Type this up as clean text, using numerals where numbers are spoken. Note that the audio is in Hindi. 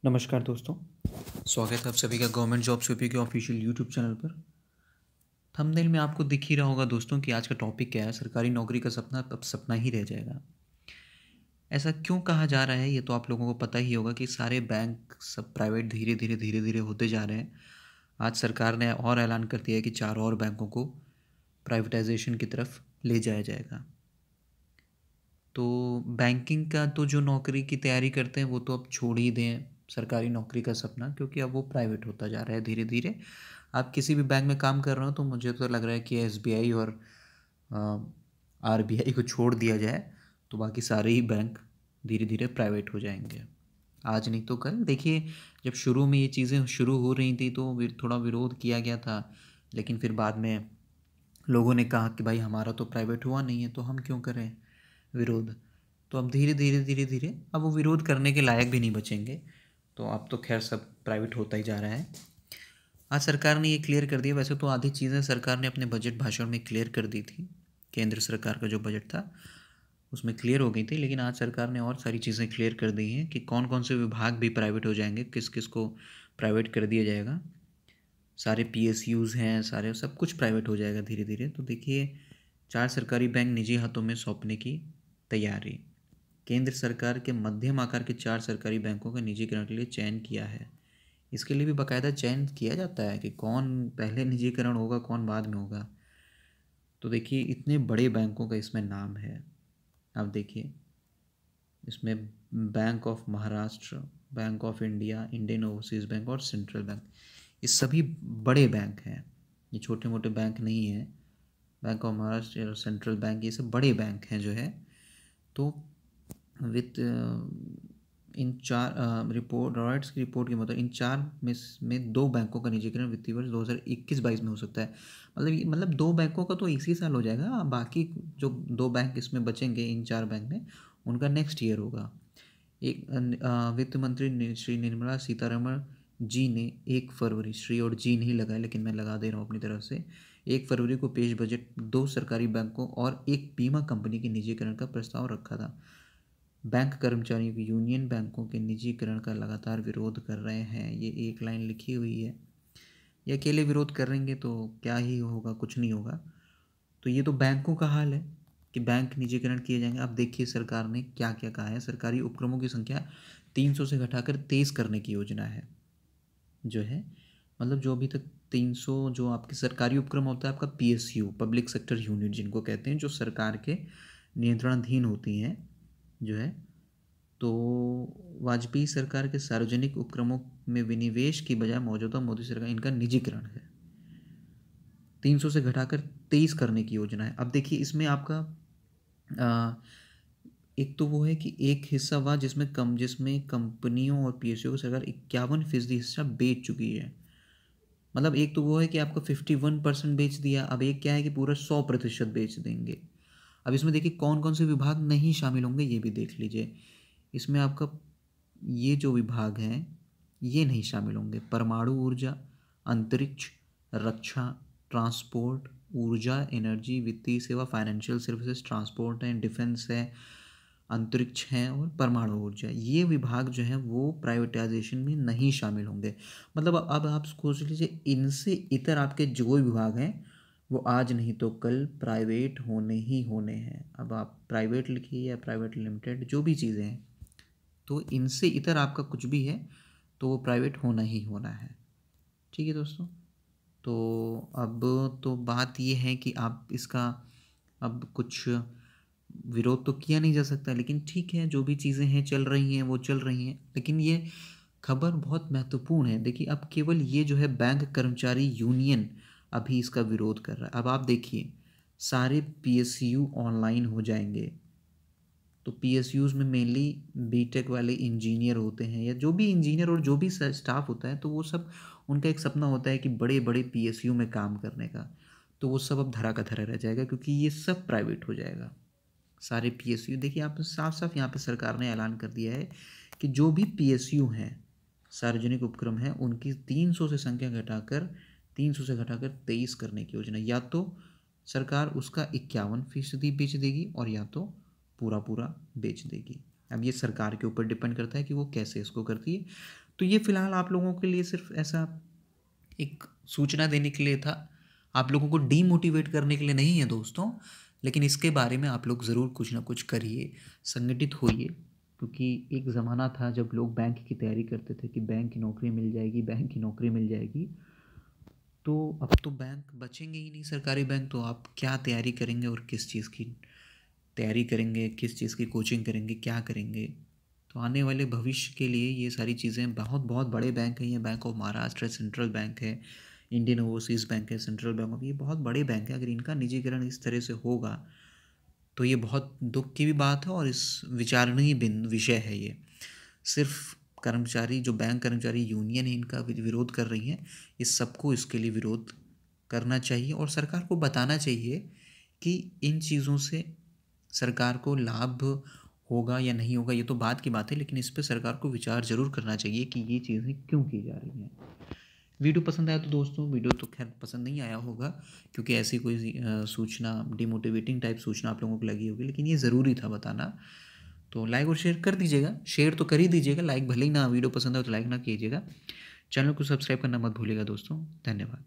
नमस्कार दोस्तों, स्वागत है आप सभी का गवर्नमेंट जॉब्स यूपी के ऑफिशियल यूट्यूब चैनल पर। थंबनेल में आपको दिख ही रहा होगा दोस्तों कि आज का टॉपिक क्या है। सरकारी नौकरी का सपना अब सपना ही रह जाएगा। ऐसा क्यों कहा जा रहा है ये तो आप लोगों को पता ही होगा कि सारे बैंक सब प्राइवेट धीरे धीरे होते जा रहे हैं। आज सरकार ने और ऐलान कर दिया है कि 4 और बैंकों को प्राइवेटाइजेशन की तरफ ले जाया जाएगा। तो बैंकिंग का तो जो नौकरी की तैयारी करते हैं वो तो अब छोड़ ही दें सरकारी नौकरी का सपना, क्योंकि अब वो प्राइवेट होता जा रहा है धीरे धीरे। आप किसी भी बैंक में काम कर रहे हो तो मुझे तो लग रहा है कि एसबीआई और आरबीआई को छोड़ दिया जाए तो बाकी सारे ही बैंक धीरे धीरे प्राइवेट हो जाएंगे। आज नहीं तो कल देखिए, जब शुरू में ये चीज़ें शुरू हो रही थी तो थोड़ा विरोध किया गया था, लेकिन फिर बाद में लोगों ने कहा कि भाई हमारा तो प्राइवेट हुआ नहीं है तो हम क्यों करें विरोध। तो अब धीरे धीरे अब वो विरोध करने के लायक भी नहीं बचेंगे। तो अब तो खैर सब प्राइवेट होता ही जा रहा है। आज सरकार ने ये क्लियर कर दिया। वैसे तो आधी चीज़ें सरकार ने अपने बजट भाषण में क्लियर कर दी थी। केंद्र सरकार का जो बजट था उसमें क्लियर हो गई थी, लेकिन आज सरकार ने और सारी चीज़ें क्लियर कर दी हैं कि कौन कौन से विभाग भी प्राइवेट हो जाएंगे, किस किस को प्राइवेट कर दिया जाएगा। सारे पीएसयूज़ हैं, सारे सब कुछ प्राइवेट हो जाएगा धीरे धीरे। तो देखिए, 4 सरकारी बैंक निजी हाथों में सौंपने की तैयारी। केंद्र सरकार के मध्यम आकार के 4 सरकारी बैंकों का निजीकरण के लिए चयन किया है। इसके लिए भी बाकायदा चयन किया जाता है कि कौन पहले निजीकरण होगा, कौन बाद में होगा। तो देखिए, इतने बड़े बैंकों का इसमें नाम है। आप देखिए, इसमें bank of Maharashtra, bank of India, Indian overseas bank और सेंट्रल बैंक, ये सभी बड़े बैंक हैं। ये छोटे मोटे बैंक नहीं हैं। बैंक ऑफ महाराष्ट्र और सेंट्रल बैंक ये सब बड़े बैंक हैं जो है। तो वित्त इन 4 रिपोर्ट रॉयट्स की रिपोर्ट के मुताबिक इन 4 में 2 बैंकों का निजीकरण वित्तीय वर्ष 2021-22 में हो सकता है। मतलब 2 बैंकों का तो इसी साल हो जाएगा। बाकी जो 2 बैंक इसमें बचेंगे इन 4 बैंक में, उनका नेक्स्ट ईयर होगा। एक वित्त मंत्री श्री निर्मला सीतारमण जी ने 1 फरवरी, श्री और जी नहीं लगाए लेकिन मैं लगा दे रहा हूँ अपनी तरफ से, 1 फरवरी को पेश बजट 2 सरकारी बैंकों और एक बीमा कंपनी के निजीकरण का प्रस्ताव रखा था। बैंक कर्मचारियों की यूनियन बैंकों के निजीकरण का लगातार विरोध कर रहे हैं। ये एक लाइन लिखी हुई है। ये अकेले विरोध करेंगे तो क्या ही होगा, कुछ नहीं होगा। तो ये तो बैंकों का हाल है कि बैंक निजीकरण किए जाएंगे। अब देखिए सरकार ने क्या क्या कहा है। सरकारी उपक्रमों की संख्या 300 से घटाकर 23 करने की योजना है जो है। मतलब जो अभी तक 300 जो आपके सरकारी उपक्रम होता है, आपका पीएसयू, पब्लिक सेक्टर यूनिट जिनको कहते हैं, जो सरकार के नियंत्रणाधीन होती हैं जो है। तो वाजपेयी सरकार के सार्वजनिक उपक्रमों में विनिवेश की बजाय मौजूदा मोदी सरकार इनका निजीकरण है। 300 से घटाकर 23 करने की योजना है। अब देखिए, इसमें आपका एक तो वो है कि एक हिस्सा हुआ जिसमें कंपनियों और पीएसयू को सरकार 51% हिस्सा बेच चुकी है। मतलब एक तो वो है कि आपका 51% बेच दिया। अब एक क्या है कि पूरा 100% बेच देंगे। अब इसमें देखिए कौन कौन से विभाग नहीं शामिल होंगे ये भी देख लीजिए। इसमें आपका ये जो विभाग हैं ये नहीं शामिल होंगे। परमाणु ऊर्जा, अंतरिक्ष, रक्षा, ट्रांसपोर्ट, ऊर्जा, एनर्जी, वित्तीय सेवा, फाइनेंशियल सर्विसेज, ट्रांसपोर्ट है, डिफेंस है, अंतरिक्ष हैं और परमाणु ऊर्जा, ये विभाग जो हैं वो प्राइवेटाइजेशन में नहीं शामिल होंगे। मतलब अब आप सोच लीजिए, इनसे इतर आपके जो विभाग हैं वो आज नहीं तो कल प्राइवेट होने ही होने हैं। अब आप प्राइवेट लिखिए या प्राइवेट लिमिटेड, जो भी चीज़ें हैं, तो इनसे इतर आपका कुछ भी है तो वो प्राइवेट होना ही होना है। ठीक है दोस्तों। तो अब तो बात ये है कि आप इसका अब कुछ विरोध तो किया नहीं जा सकता, लेकिन ठीक है, जो भी चीज़ें हैं चल रही हैं वो चल रही हैं। लेकिन ये खबर बहुत महत्वपूर्ण है। देखिए, अब केवल ये जो है बैंक कर्मचारी यूनियन अभी इसका विरोध कर रहा है। अब आप देखिए, सारे पीएसयू ऑनलाइन हो जाएंगे। तो पीएसयूज़ में मेनली बीटेक वाले इंजीनियर होते हैं, या जो भी इंजीनियर और जो भी स्टाफ होता है, तो वो सब उनका एक सपना होता है कि बड़े बड़े पीएसयू में काम करने का। तो वो सब अब धरा का धरा रह जाएगा, क्योंकि ये सब प्राइवेट हो जाएगा सारे पीएसयू। देखिए, आप साफ साफ यहाँ पे सरकार ने ऐलान कर दिया है कि जो भी पीएसयू हैं, सार्वजनिक उपक्रम हैं, उनकी 300 से संख्या घटाकर 300 से घटाकर 23 करने की योजना। या तो सरकार उसका 51% बेच देगी और या तो पूरा पूरा बेच देगी। अब ये सरकार के ऊपर डिपेंड करता है कि वो कैसे इसको करती है। तो ये फ़िलहाल आप लोगों के लिए सिर्फ ऐसा एक सूचना देने के लिए था, आप लोगों को डीमोटिवेट करने के लिए नहीं है दोस्तों। लेकिन इसके बारे में आप लोग ज़रूर कुछ ना कुछ करिए, संगठित होइए, क्योंकि एक ज़माना था जब लोग बैंक की तैयारी करते थे कि बैंक की नौकरी मिल जाएगी, बैंक की नौकरी मिल जाएगी। तो अब तो बैंक बचेंगे ही नहीं, सरकारी बैंक। तो आप क्या तैयारी करेंगे और किस चीज़ की तैयारी करेंगे, किस चीज़ की कोचिंग करेंगे, क्या करेंगे? तो आने वाले भविष्य के लिए ये सारी चीज़ें, बहुत बहुत बड़े बैंक हैं ये, बैंक ऑफ महाराष्ट्र है, सेंट्रल बैंक है, इंडियन ओवरसीज़ बैंक है, सेंट्रल बैंक ऑफ, ये बहुत बड़े बैंक हैं। अगर इनका निजीकरण इस तरह से होगा तो ये बहुत दुख की भी बात है और इस विचारणीय बिन विषय है ये। सिर्फ कर्मचारी, जो बैंक कर्मचारी यूनियन है, इनका विरोध कर रही हैं, इस सबको इसके लिए विरोध करना चाहिए और सरकार को बताना चाहिए कि इन चीज़ों से सरकार को लाभ होगा या नहीं होगा, ये तो बात की बात है, लेकिन इस पे सरकार को विचार ज़रूर करना चाहिए कि ये चीज़ें क्यों की जा रही हैं। वीडियो पसंद आया तो दोस्तों, वीडियो तो खैर पसंद नहीं आया होगा, क्योंकि ऐसी कोई सूचना, डिमोटिवेटिंग टाइप सूचना आप लोगों को लगी होगी, लेकिन ये ज़रूरी था बताना। तो लाइक और शेयर कर दीजिएगा, शेयर तो कर ही दीजिएगा, लाइक भले ही ना, वीडियो पसंद आए तो लाइक ना कीजिएगा। चैनल को सब्सक्राइब करना मत भूलिएगा दोस्तों। धन्यवाद।